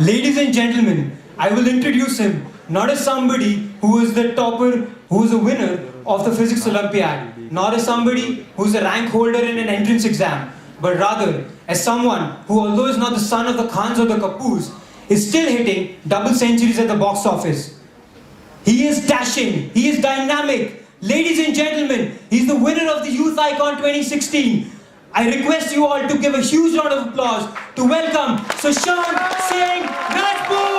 Ladies and gentlemen, I will introduce him not as somebody who is the topper, who is a winner of the Physics Olympiad, not as somebody who is a rank holder in an entrance exam, but rather as someone who, although is not the son of the Khans or the Kapoors, is still hitting double centuries at the box office. He is dashing, he is dynamic. Ladies and gentlemen, he's the winner of the Youth Icon 2016. I request you all to give a huge round of applause to welcome Sushant Singh Rajput!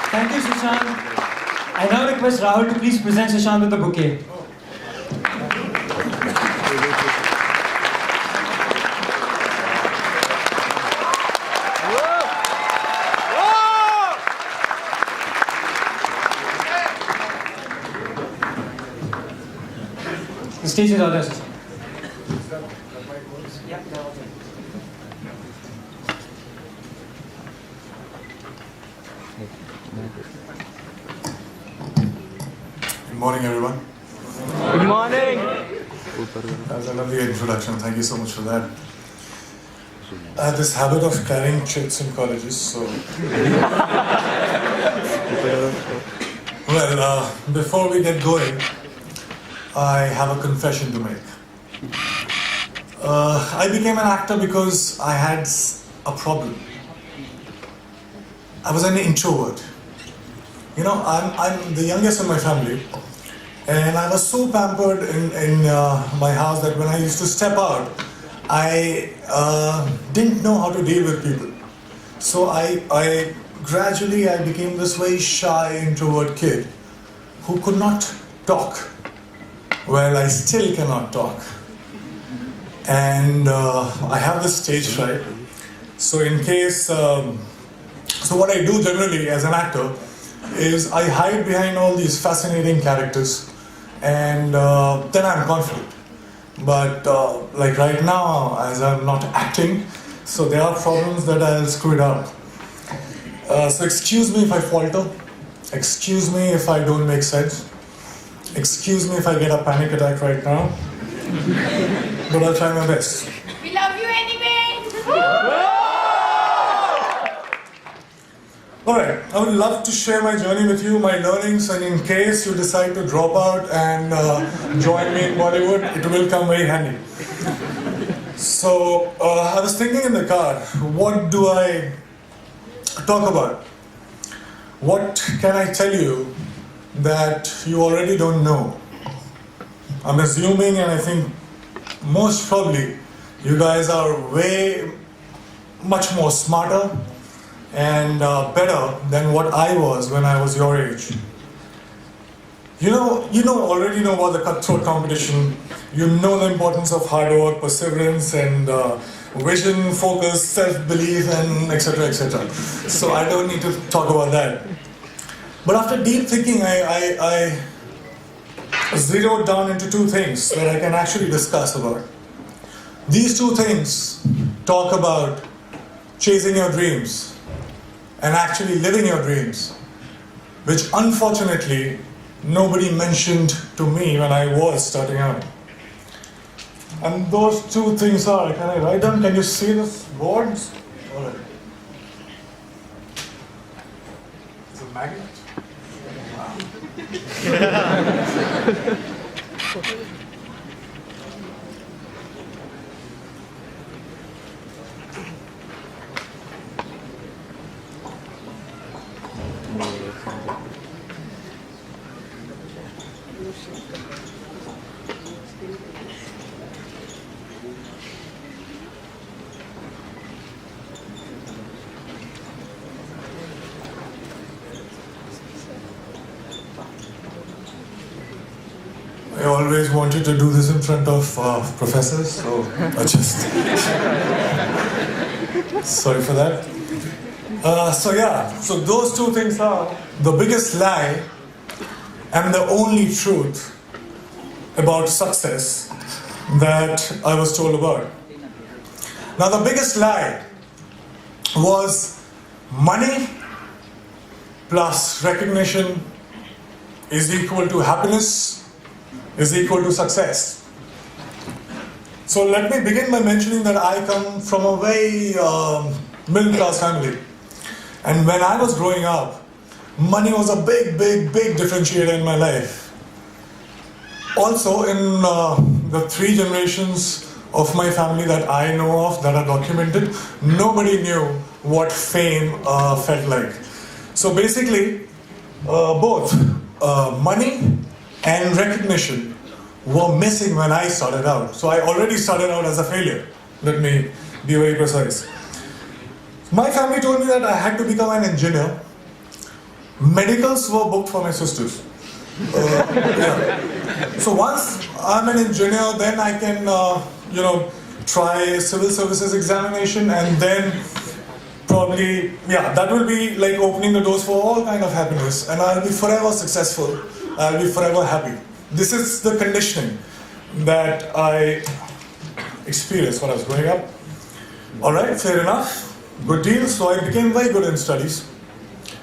Thank you, Sushant. I now request Rahul to please present Sushant with the bouquet. The stage is all yours, Sushant. Good morning, everyone. Good morning. That was a lovely introduction. Thank you so much for that. I have this habit of carrying chits in colleges, so. Well, before we get going, I have a confession to make. I became an actor because I had a problem. I was an introvert. You know, I'm the youngest in my family, and I was so pampered in my house that when I used to step out, I didn't know how to deal with people. So I gradually became this very shy, introvert kid who could not talk. Well, I still cannot talk. And I have this stage fright. So in case, so what I do generally as an actor is I hide behind all these fascinating characters, and then I'm confident. But like right now, as I'm not acting, so there are problems that I'll screw it up. So excuse me if I falter, excuse me if I don't make sense, excuse me if I get a panic attack right now, but I'll try my best. We love you anyway! Alright, I would love to share my journey with you, my learnings, and in case you decide to drop out and join me in Bollywood, it will come very handy. So, I was thinking in the car, what do I talk about? What can I tell you that you already don't know? I'm assuming, and I think most probably, you guys are way much more smarter and better than what I was when I was your age. You already know about the cutthroat competition. You know the importance of hard work, perseverance, and vision, focus, self-belief, and etc., etc. So I don't need to talk about that. But after deep thinking, I zeroed down into two things that I can actually discuss about. These two things talk about chasing your dreams and actually living your dreams, which unfortunately nobody mentioned to me when I was starting out. And those two things are, can I write down? Can you see this boards? All right. It's a magnet. Wow. always wanted to do this in front of professors, so I just sorry for that. So those two things are the biggest lie and the only truth about success that I was told about. Now the biggest lie was money plus recognition is equal to happiness, is equal to success. So let me begin by mentioning that I come from a very middle class family. And when I was growing up, money was a big differentiator in my life. Also in the 3 generations of my family that I know of, that are documented, nobody knew what fame felt like. So basically, both money and recognition were missing when I started out. So I already started out as a failure. Let me be very precise. My family told me that I had to become an engineer. Medicals were booked for my sisters. So once I'm an engineer, then I can, try civil services examination, and then probably, that will be like opening the doors for all kind of happiness, and I'll be forever successful. I'll be forever happy. This is the conditioning that I experienced when I was growing up. All right, fair enough. Good deal. So I became very good in studies.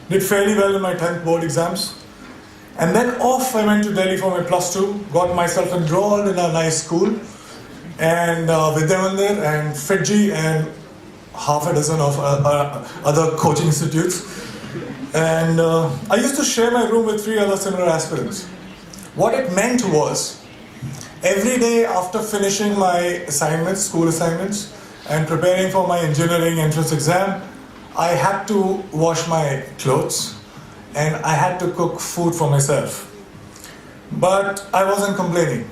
Did fairly well in my 10th board exams. And then off I went to Delhi for my +2, got myself enrolled in a nice school, and Vidyamandir and Fiji and half a dozen of other coaching institutes. And I used to share my room with 3 other similar aspirants. What it meant was, every day after finishing my assignments, school assignments, and preparing for my engineering entrance exam, I had to wash my clothes and I had to cook food for myself. But I wasn't complaining.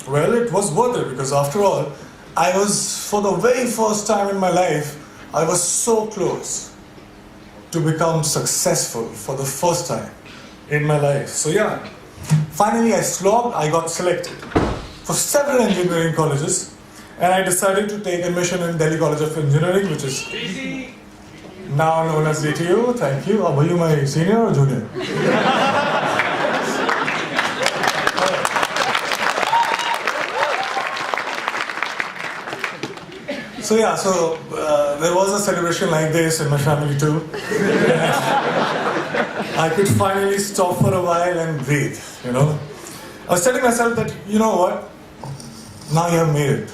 Well, it was worth it, because after all, I was, for the very first time in my life, I was so close to become successful for the first time in my life. So finally I slogged, I got selected for several engineering colleges, and I decided to take admission in Delhi College of Engineering, which is now known as DTU. Thank you. Were you my senior or junior? So there was a celebration like this in my family too. I could finally stop for a while and breathe, I was telling myself that, you know what? Now you have made it.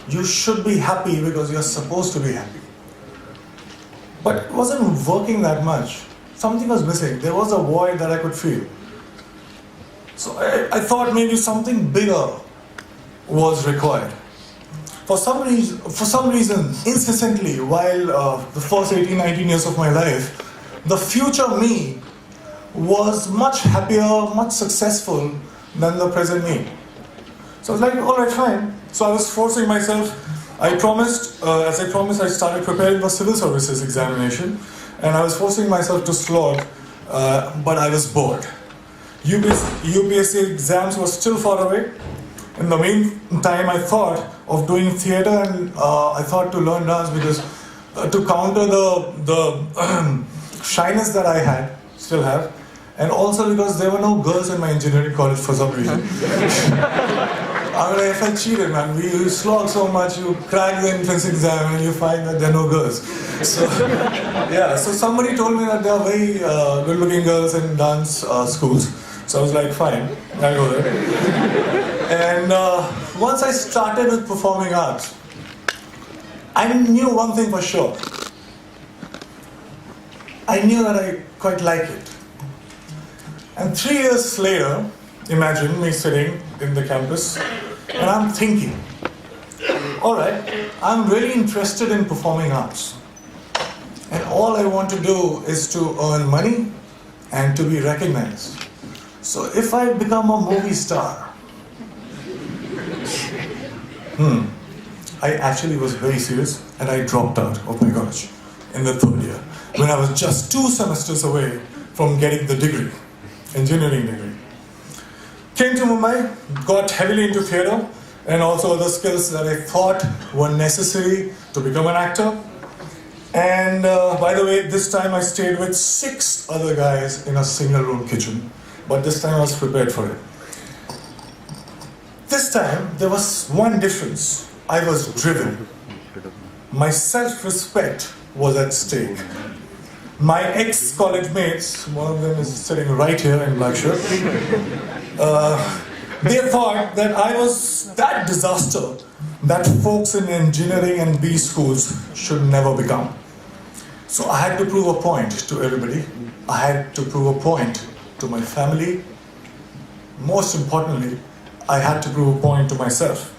You should be happy because you're supposed to be happy. But it wasn't working that much. Something was missing. There was a void that I could feel. So I thought maybe something bigger was required. For some reason, incessantly, while the first 18, 19 years of my life, the future me was much happier, much successful than the present me. So I was like, all right, fine. So I was forcing myself. I promised, I started preparing for civil services examination, and I was forcing myself to slog, but I was bored. UPSC exams were still far away. In the meantime, I thought of doing theatre, and I thought to learn dance, because to counter the shyness that I still have, and also because there were no girls in my engineering college for some reason. I felt cheated, man. You slog so much, you crack the entrance exam, and you find that there are no girls. So somebody told me that there are very good-looking girls in dance schools. So I was like, fine, I'll go there. And once I started with performing arts, I knew one thing for sure. I knew that I quite like it. And 3 years later, imagine me sitting in the campus, and I'm thinking, all right, I'm really interested in performing arts. And all I want to do is to earn money and to be recognized. So if I become a movie star, I actually was very serious, and I dropped out of my college in the 3rd year, when I was just 2 semesters away from getting the degree, engineering degree. Came to Mumbai, got heavily into theatre and also other skills that I thought were necessary to become an actor. And by the way, this time I stayed with 6 other guys in a single room kitchen. But this time I was prepared for it. This time there was one difference. I was driven. My self-respect was at stake. My ex-college mates, one of them is sitting right here in black shirt, they thought that I was that disaster that folks in engineering and B schools should never become. So I had to prove a point to everybody. I had to prove a point to my family. Most importantly, I had to prove a point to myself.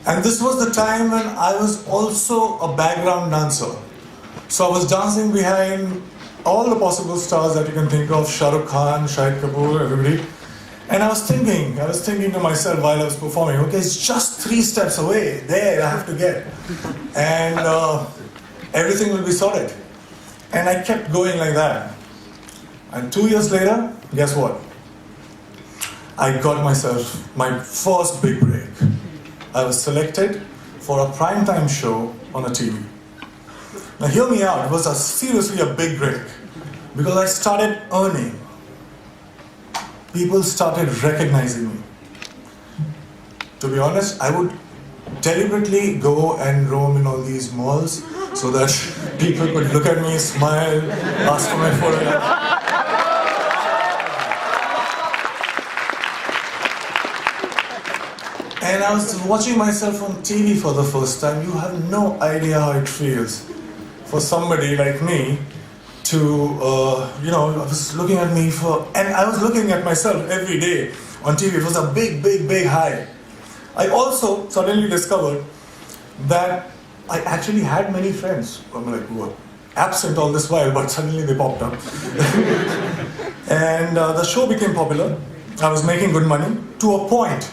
And this was the time when I was also a background dancer. So I was dancing behind all the possible stars that you can think of, Shah Rukh Khan, Shahid Kapoor, everybody. And I was thinking to myself while I was performing, okay, it's just 3 steps away, there I have to get. And everything will be sorted. And I kept going like that. And 2 years later, guess what? I got myself my first big break. I was selected for a primetime show on a TV. Now hear me out, it was seriously a big break. Because I started earning. People started recognizing me. To be honest, I would deliberately go and roam in all these malls so that people could look at me, smile, ask for my photograph. And I was watching myself on TV for the first time. You have no idea how it feels for somebody like me to, I was looking at me and I was looking at myself every day on TV. It was a big, big, big high. I also suddenly discovered that I actually had many friends. I'm like, who were absent all this while, but suddenly they popped up. And the show became popular. I was making good money to a point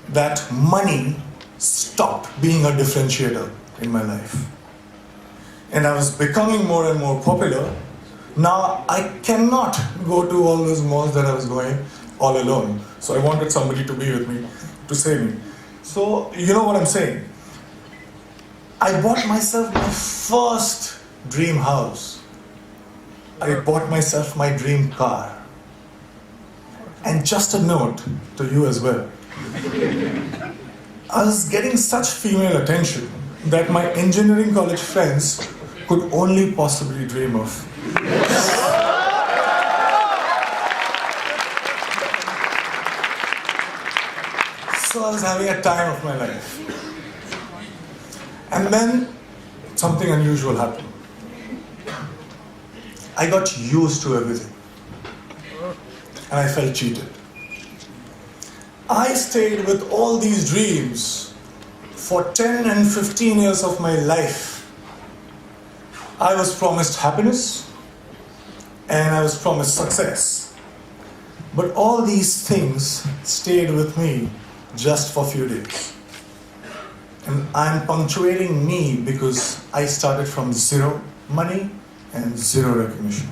that money stopped being a differentiator in my life. And I was becoming more and more popular. Now I cannot go to all those malls that I was going all alone. So I wanted somebody to be with me, to save me. So you know what I'm saying? I bought myself my first dream house. I bought myself my dream car. And just a note to you as well. I was getting such female attention that my engineering college friends could only possibly dream of. So I was having a time of my life. And then something unusual happened. I got used to everything. And I felt cheated. I stayed with all these dreams for 10 and 15 years of my life. I was promised happiness and I was promised success. But all these things stayed with me just for a few days. And I'm punctuating me because I started from 0 money and 0 recognition.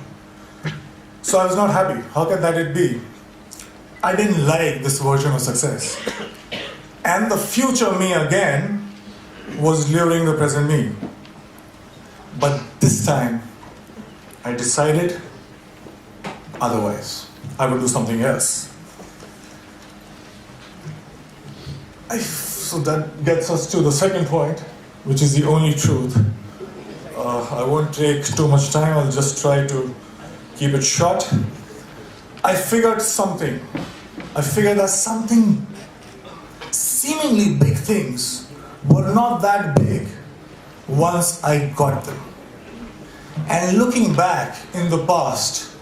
So I was not happy. How can that it be? I didn't like this version of success. And the future me again was luring the present me. But this time, I decided otherwise. I would do something else. So that gets us to the second point, which is the only truth. I won't take too much time, I'll just try to keep it short. I figured something. I figured that something, seemingly big things, were not that big once I got them. And looking back in the past,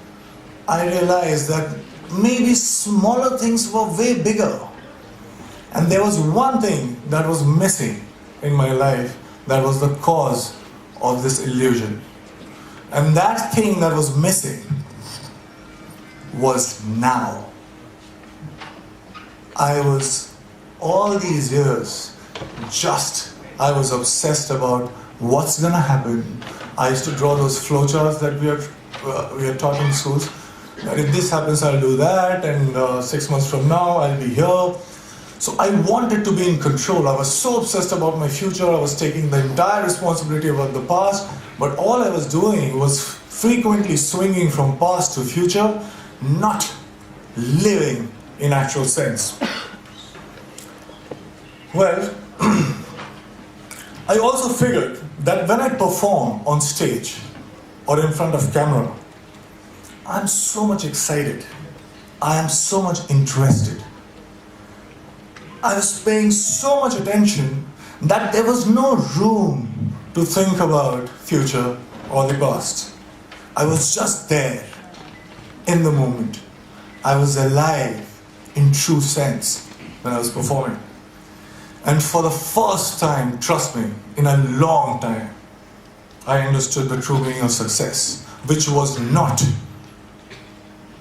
I realized that maybe smaller things were way bigger. And there was one thing that was missing in my life that was the cause of this illusion. And that thing that was missing was now. I was, all these years, I was obsessed about what's gonna happen. I used to draw those flowcharts that we are taught in schools. that if this happens, I'll do that, and 6 months from now, I'll be here. So I wanted to be in control. I was so obsessed about my future. I was taking the entire responsibility about the past, but all I was doing was frequently swinging from past to future, not living in actual sense. Well, I also figured that when I perform on stage or in front of camera, I'm so much excited. I am so much interested. I was paying so much attention that there was no room to think about future or the past. I was just there in the moment. I was alive in true sense when I was performing. And for the first time, trust me, in a long time, I understood the true meaning of success, which was not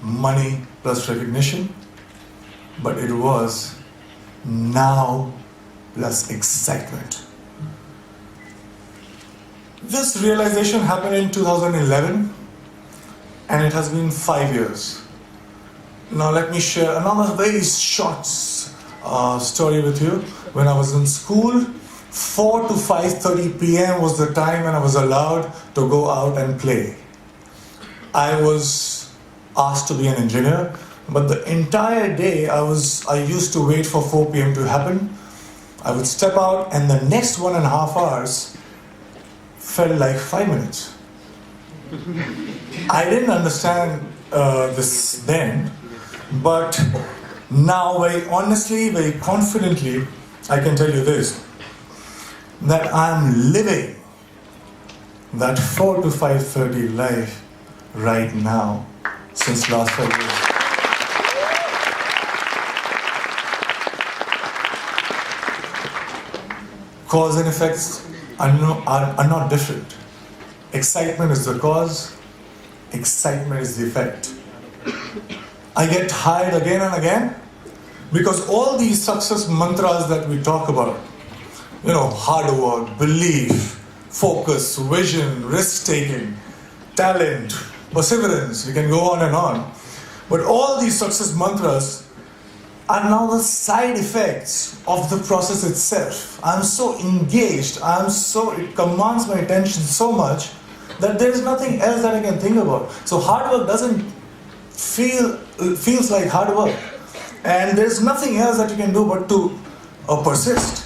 money plus recognition, but it was now plus excitement. This realization happened in 2011, and it has been 5 years. Now let me share another very short story with you. When I was in school, 4 to 5:30 p.m. was the time when I was allowed to go out and play. I was asked to be an engineer, but the entire day I used to wait for 4 p.m. to happen. I would step out, and the next 1.5 hours felt like 5 minutes. I didn't understand this then, but now very honestly, very confidently, I can tell you this, that I'm living that 4 to 5:30 life right now since last 5 years. Cause and effects are not different. Excitement is the cause, excitement is the effect. I get tired again and again because all these success mantras that we talk about, hard work, belief, focus, vision, risk-taking, talent, perseverance, we can go on and on. But all these success mantras are now the side effects of the process itself. I'm so engaged, it commands my attention so much that there's nothing else that I can think about. So hard work doesn't feels like hard work. And there's nothing else that you can do but to persist.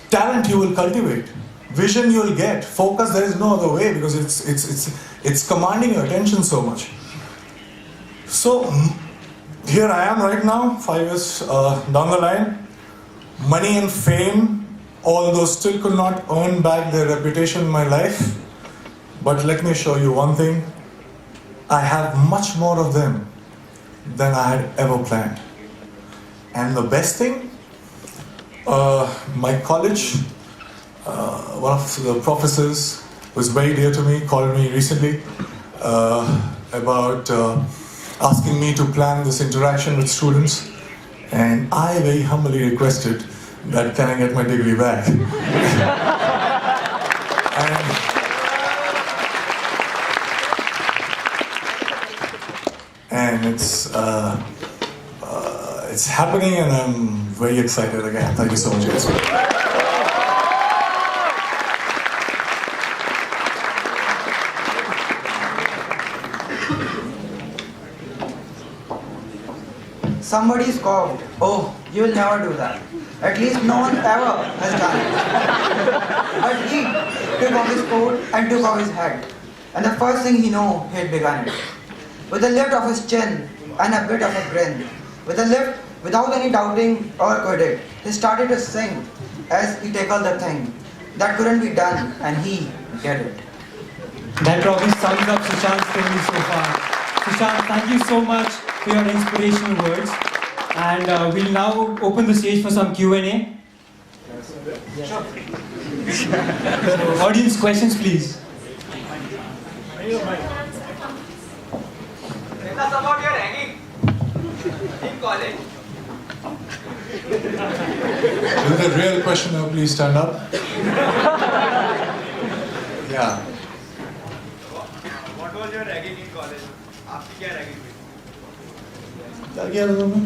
Talent you will cultivate. Vision you will get. Focus, there is no other way because it's commanding your attention so much. So here I am right now, 5 years down the line. Money and fame, although still could not earn back their reputation in my life. But let me show you one thing. I have much more of them than I had ever planned. And the best thing, my college, one of the professors who is very dear to me called me recently about asking me to plan this interaction with students, and I very humbly requested that can I get my degree back. and it's happening, and I'm very excited again. Thank you so much, guys. Somebody scoffed, "Oh, you will never do that. At least no one ever has done it." But he took off his coat and took off his hat. And the first thing he knew, he had begun it. With a lift of his chin and a bit of a grin, with a lift without any doubting or could it, he started to sing as he tackled the thing that couldn't be done, and he did it. That probably sums up Sushant's story so far. Sushant, thank you so much for your inspirational words. And we'll now open the stage for some Q&A. Sure. Audience questions, please. Tell us about your hanging in college. Is it a real question now? Please stand up. Yeah. What was your ragging in college? आपकी क्या ragging हुई? क्या किया था तुमने?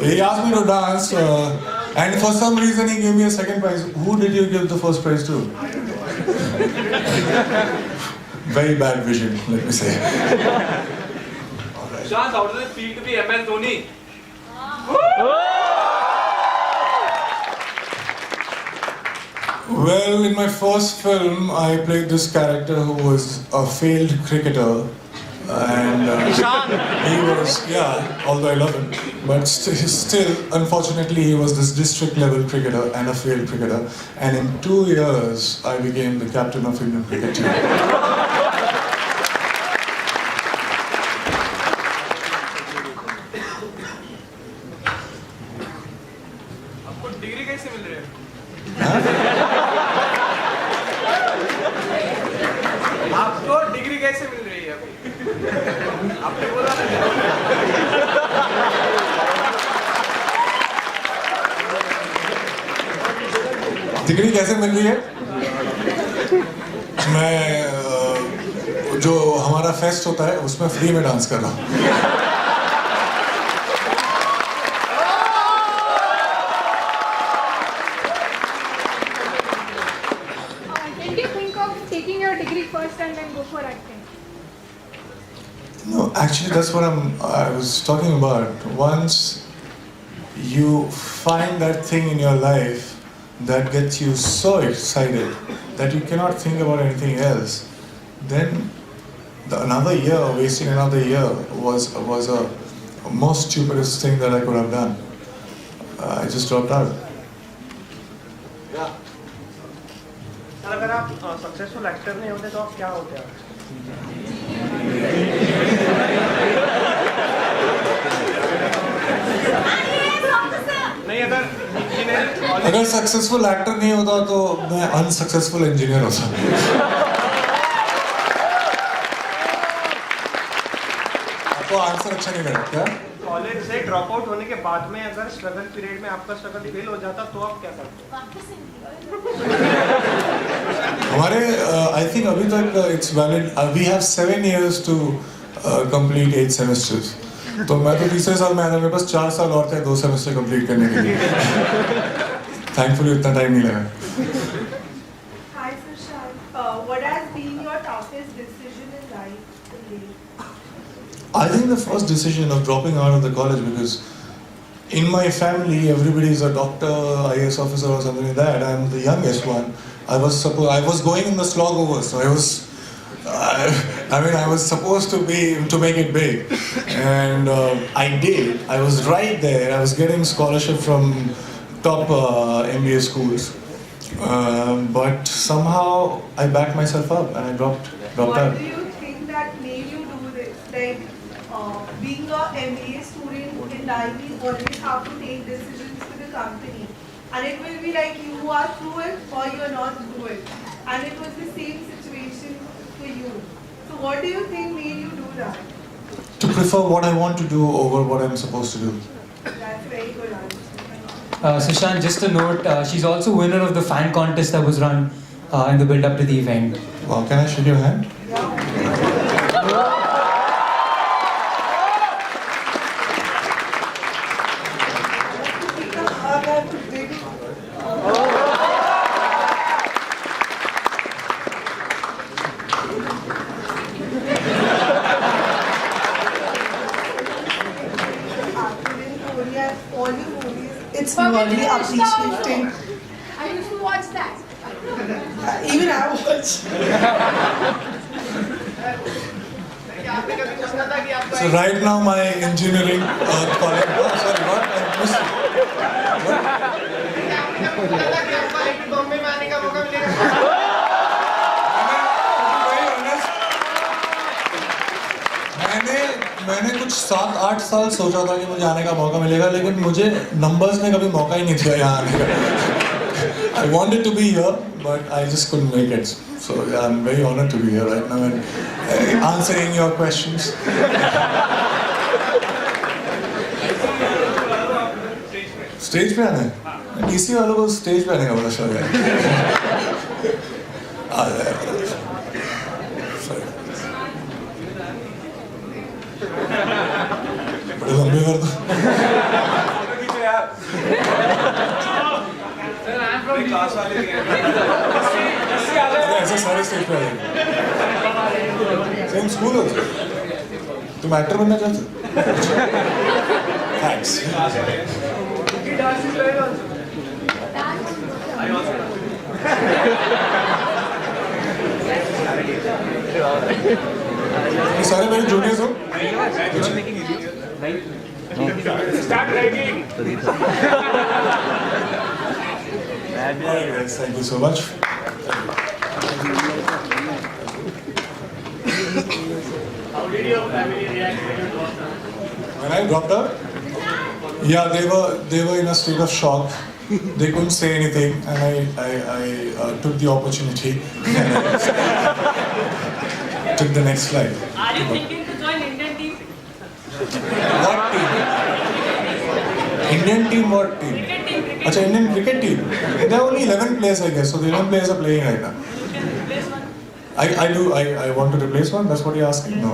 He asked me to dance, and for some reason he gave me a second prize. Who did you give the first prize to? Very bad vision, let me say. Sushant, how does it feel to be MS Dhoni? Well, in my first film, I played this character who was a failed cricketer. And he was, although I love him, but still, unfortunately, he was this district level cricketer and a failed cricketer. And in 2 years, I became the captain of Indian cricket team. आपको degree कैसे मिल रही है? आपको degree कैसे मिल रही है अभी? आपने बोला ना डिग्री कैसे मिल रही है? मैं जो हमारा फेस्ट होता है उसमें फ्री में डांस कर रहा हूँ. Did you think of taking your degree first and then go for acting? No, actually, that's what I was talking about. Once you find that thing in your life that gets you so excited that you cannot think about anything else, then another year, wasting another year, was a most stupidest thing that I could have done. I just dropped out. Sir अगर आप successful actor नहीं होते तो आप क्या होते हैं? नहीं अगर सक्सेसफुल एक्टर नहीं होता तो मैं अनसक्सेसफुल इंजीनियर होता. आपको आंसर अच्छा नहीं लगा क्या? कॉलेज से ड्रॉप आउट होने के बाद में अगर स्ट्रगल पीरियड में आपका स्ट्रगल फेल हो जाता तो आप क्या करते? हमारे आई थिंक अभी तक it's valid. We have 7 years to complete 8 semesters. तो मैं तो तीसरे साल में आया था. मेरे पास 4 साल और थे 2 सेमेस्टर कंप्लीट करने के लिए. थैंकफुली इतना टाइम नहीं लगा. Hi Sushant, what has been your toughest decision in life to date? I think the first decision of dropping out of the college, because in my family everybody is a doctor, IAS officer or something like that. I'm the youngest one. I was going in the slog over, so I was supposed to make it big, and I did. I was right there. I was getting scholarship from top MBA schools, but somehow I backed myself up and I dropped What out. do you think that made you do this? Like being a MBA student in life, you always have to take decisions with the company, and it will be like you are through it or you are not through it, and it was the same situation for you. So what do you think made you do that? To prefer what I want to do over what I'm supposed to do. That's very good answer. Sushant, just a note, she's also winner of the fan contest that was run in the build-up to the event. Wow, can I shake your hand? It's Forget really the Rishta appreciating. I used to watch that. Even I watch. आपने कभी सोचा था कि आपको So right now my engineering college. Oh, sorry, what? I missed it. आपने कभी सोचा था कि आपको IIT बॉम्बे में आने का मौका मिलेगा? मैंने कुछ 7-8 साल सोचा था कि मुझे आने का मौका मिलेगा, लेकिन मुझे नंबर्स ने कभी मौका ही नहीं दिया यहाँ आने का. I wanted to be here, but I just couldn't make it. So yeah, I'm very honored to be here right now and answering your questions. Stage पे आना है? डीसी वालों को स्टेज पे आने का बड़ा शौक है. आ जाए. Sorry. भी कर दो। अरे ऐसे सारे स्टेज पे आ जाएंगे। सेम स्कूल हो तुम एक्टर बनना चाहते हो? थैंक्स। ये सारे मेरे जूनियर्स हो? Alright, thank you so much. How did your family react when you dropped out? When I dropped out, yeah, they were in a state of shock. They couldn't say anything, and I took the opportunity and I took the next flight. Are you thinking to join Indian team? What team? Indian team? What team? Cricket team, cricket. Achha, Indian cricket team. There are only 11 players, I guess. So the 11 players are playing right now. You can replace one. I want to replace one. That's what you're asking? No.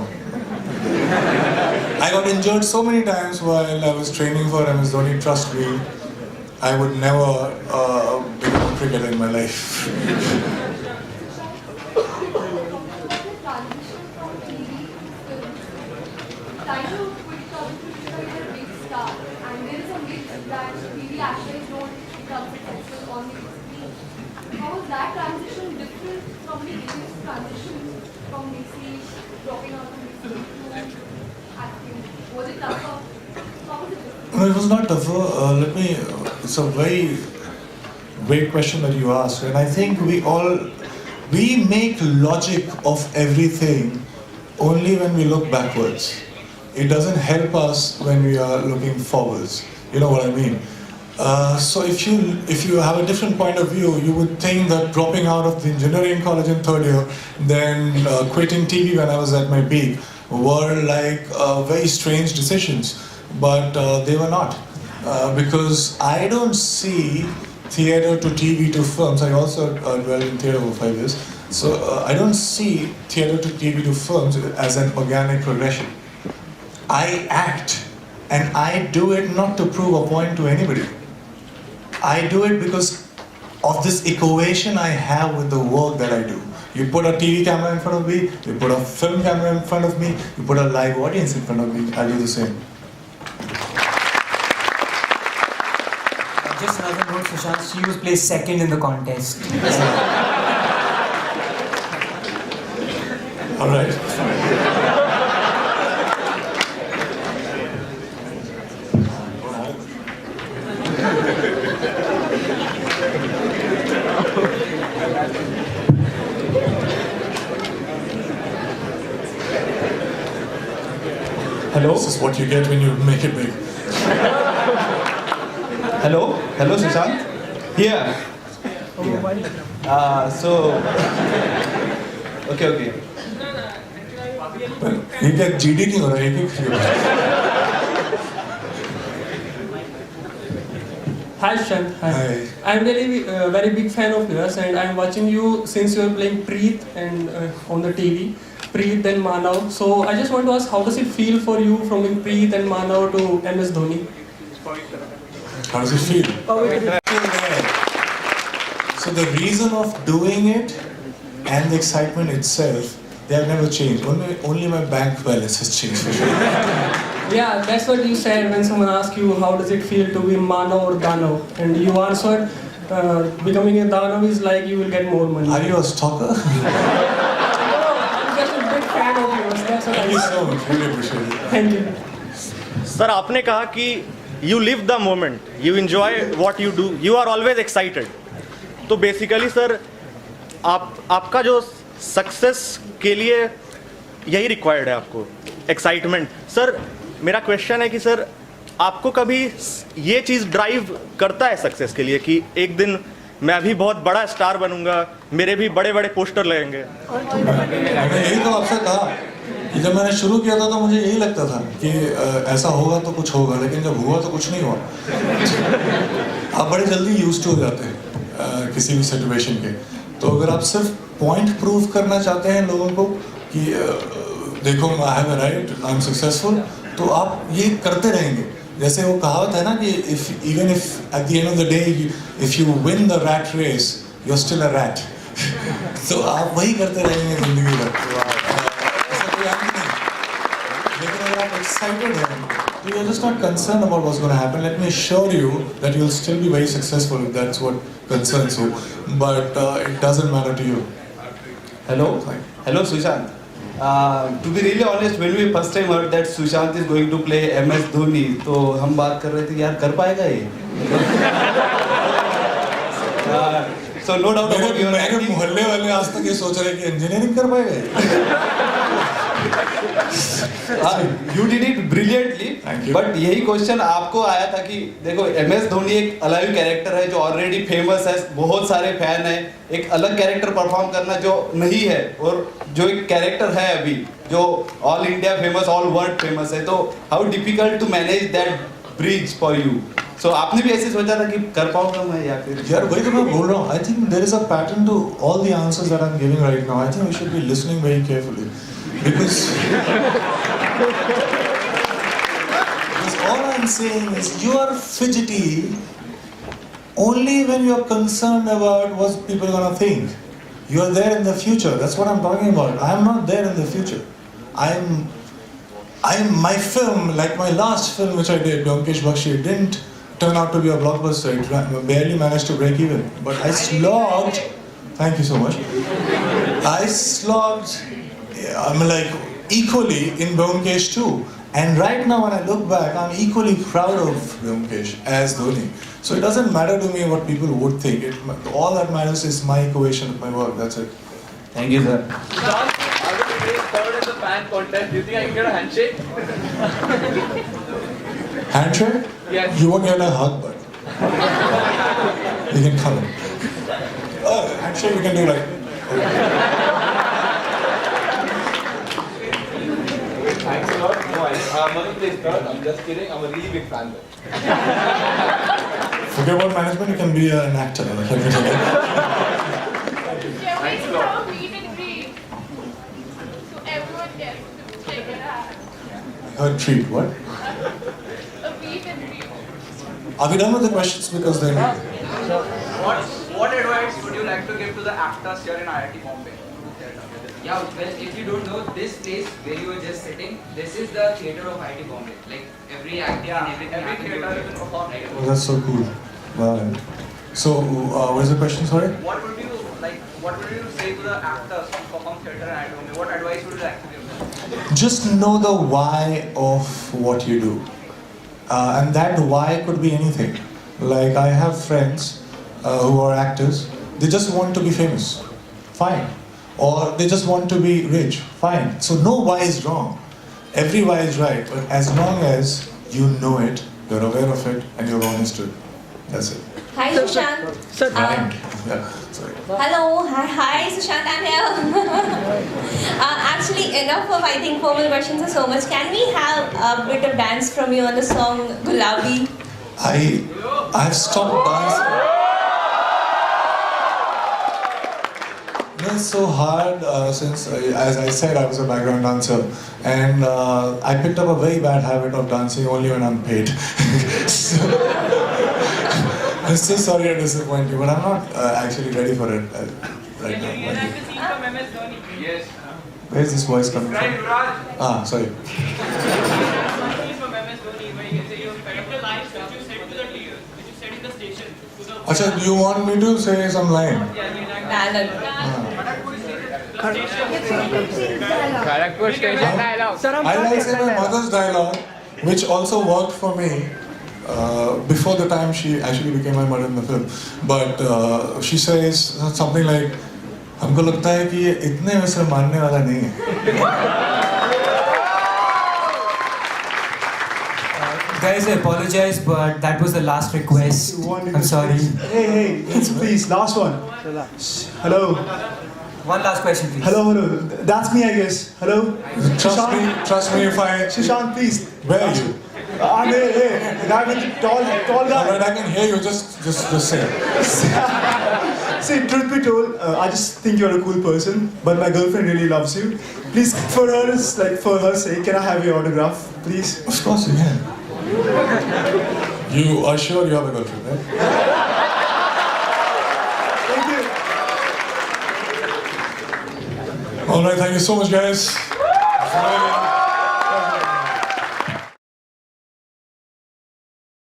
I got injured so many times while I was training for MS Dhoni. Trust me, I would never become a cricketer in my life. Transition from TV to film. Trying to quit comedy to become a big star, and there is a myth that TV actors don't become successful on the big screen. How is that transition different from the biggest transition from basically dropping out of the screen to acting? Was it tougher? How was it different? No, it was not tougher. It's a very great question that you asked, and I think we make logic of everything only when we look backwards. It doesn't help us when we are looking forwards. You know what I mean? So if you have a different point of view, you would think that dropping out of the engineering college in third year, then quitting TV when I was at my peak, were like very strange decisions. But they were not. Because I don't see theatre to TV to films. I also dwelled in theatre for 5 years. So I don't see theatre to TV to films as an organic progression. I act, and I do it not to prove a point to anybody. I do it because of this equation I have with the work that I do. You put a TV camera in front of me, you put a film camera in front of me, you put a live audience in front of me, I'll do the same. Just another note, Sushant, she was placed second in the contest. All right. Hello? This is what you get when you make it big. Hello, Sushant. Here. Okay. ये क्या GD नहीं हो रहा है क्या? Hi Sushant. Hi. I'm really very big fan of yours, and I'm watching you since you are playing Preet and on the TV. Preet and Manav. So I just want to ask, how does it feel for you from being Preet and Manav to MS Dhoni? How does it feel? So the reason of doing it and the excitement itself, they have never changed. Only my bank balance has changed for sure. Yeah, that's what you said when someone asked you how does it feel to be Manav or Danav, and you answered, becoming a Danav is like you will get more money. Are you a stalker? I'm just a big fan of yours. That's what Thank I you said. so much. Really appreciate it. Thank you. Sir आपने कहा कि you live the moment, you enjoy what you do, you are always excited. तो basically sir आपका जो success के लिए यही required है आपको, एक्साइटमेंट. सर मेरा क्वेश्चन है कि सर आपको कभी ये चीज़ ड्राइव करता है सक्सेस के लिए कि एक दिन मैं अभी बहुत बड़ा स्टार बनूंगा, मेरे भी बड़े बड़े पोस्टर लगेंगे? मैंने यही तो आपसे कहा कि जब मैंने शुरू किया था तो मुझे यही लगता था कि ऐसा होगा तो कुछ होगा, लेकिन जब हुआ तो कुछ नहीं हुआ. आप बड़े जल्दी यूज्ड हो जाते हैं किसी भी सिचुएशन के. तो अगर आप सिर्फ पॉइंट प्रूव करना चाहते हैं लोगों को कि देखो I have arrived, I am successful, तो आप ये करते रहेंगे. जैसे वो कहावत है ना कि even if at the end of the day if you win the rat race, you're still a rat. तो आप वही करते रहेंगे जिंदगी भर. ऐसा कोई अंत नहीं. लेकिन अगर आप excited हैं, so you're just not concerned about what's going to happen. Let me assure you that you'll still be very successful if that's what concerns you. But it doesn't matter to you. Hello. Hello, Sushant. To be really honest, when we first time heard that Sushant is going to play MS Dhoni, तो हम बात कर रहे थे यार कर पाएगा ये? So no doubt about your मेरे मोहल्ले वाले आज तक ये सोच रहे हैं कि इंजीनियरिंग कर पाएगा ये? You did it brilliantly. Thank you. But यही क्वेश्चन आपको आया था कि देखो MS धोनी एक अलाइव कैरेक्टर है जो ऑलरेडी फेमस है, बहुत सारे फैन हैं. एक अलग कैरेक्टर परफॉर्म करना जो नहीं है और जो एक कैरेक्टर है अभी जो all India famous, all world famous है, तो how difficult to manage that bridge for you. So आपने भी ऐसे सोचा था कि कर पाऊंगा मैं या फिर? यार वही तो मैं बोल रहा हूँ. I think there is a pattern to all the answers that I'm giving right now. I think we should be listening very carefully. Because all I'm saying is you are fidgety only when you are concerned about what people are gonna think. You are there in the future. That's what I'm talking about. I am not there in the future. I'm my film, like my last film which I did, Domkesh Bakshi, didn't turn out to be a blockbuster. It barely managed to break even. But I slogged. Thank you so much. I slogged. I'm like equally in Bomkesh too. And right now when I look back, I'm equally proud of Bomkesh as Dhoni. So it doesn't matter to me what people would think. All that matters is my equation of my work. That's it. Thank you, sir. I will be third in the fan contest. Do you think I can get a handshake? Handshake? Yes. You won't get a hug, but you can come in. Handshake you can do like. Thanks a lot. No, Manu plays third. I'm just kidding. I'm a really big fan. Forget about management, you can be an actor. Can we have a meet and greet? So everyone gets to check it out. Her treat, what? A meet and greet. Are we done with the questions? Because then. What advice would you like to give to the actors here in IIT Bombay? Yeah, well, if you don't know, this place where you were just sitting, this is the theatre of IIT Bombay. Like every acting and everything. Every theatre you can perform. Oh, that's so cool. Wow. So, what is the question, sorry? What would you say to the actors who perform theatre in IIT Bombay? What advice would you like to give them? Just know the why of what you do. And that why could be anything. Like, I have friends who are actors, they just want to be famous. Fine. Or they just want to be rich. Fine. So no why is wrong. Every why is right. But as long as you know it, you're aware of it, and you're honest to it. That's it. Hi, Sushant. Hi. Yeah, sorry. Hello. Hi, Sushant. I'm here. Actually, enough of, I think, formal questions are so much. Can we have a bit of dance from you on the song Gulabi? I've stopped dancing. It's so hard since, as I said, I was a background dancer, and I picked up a very bad habit of dancing only when I'm paid. So, I'm so sorry to disappoint you, but I'm not actually ready for it right Can you now. reenact the scene from MS Dhoni? Yes. Where's this voice coming from? Sorry. Scene from MS Dhoni where you can say you kept the lines which you said to the deer, which you said in the station. Acha, do you want me to say some line? Yeah, reenact. Kharagpur station dialogue. I like say my mother's dialogue, which also worked for me before the time she actually became my mother in the film. But she says something like, "हमको लगता है कि ये इतने वैसे मानने वाला नहीं है." Guys, I apologize, but that was the last request. I'm sorry. Hey, please, last one. Hello. One last question, please. Hello. That's me, I guess. Hello. Trust me if I... Sushant, please. Where are you? I'm here. The guy with the tall guy. Alright, I can hear you. Just say it. See, truth be told, I just think you're a cool person, but my girlfriend really loves you. Please, for her sake, can I have your autograph, please? Of course you can. You are sure you have a girlfriend, right? Thank you. All right, thank you so much, guys.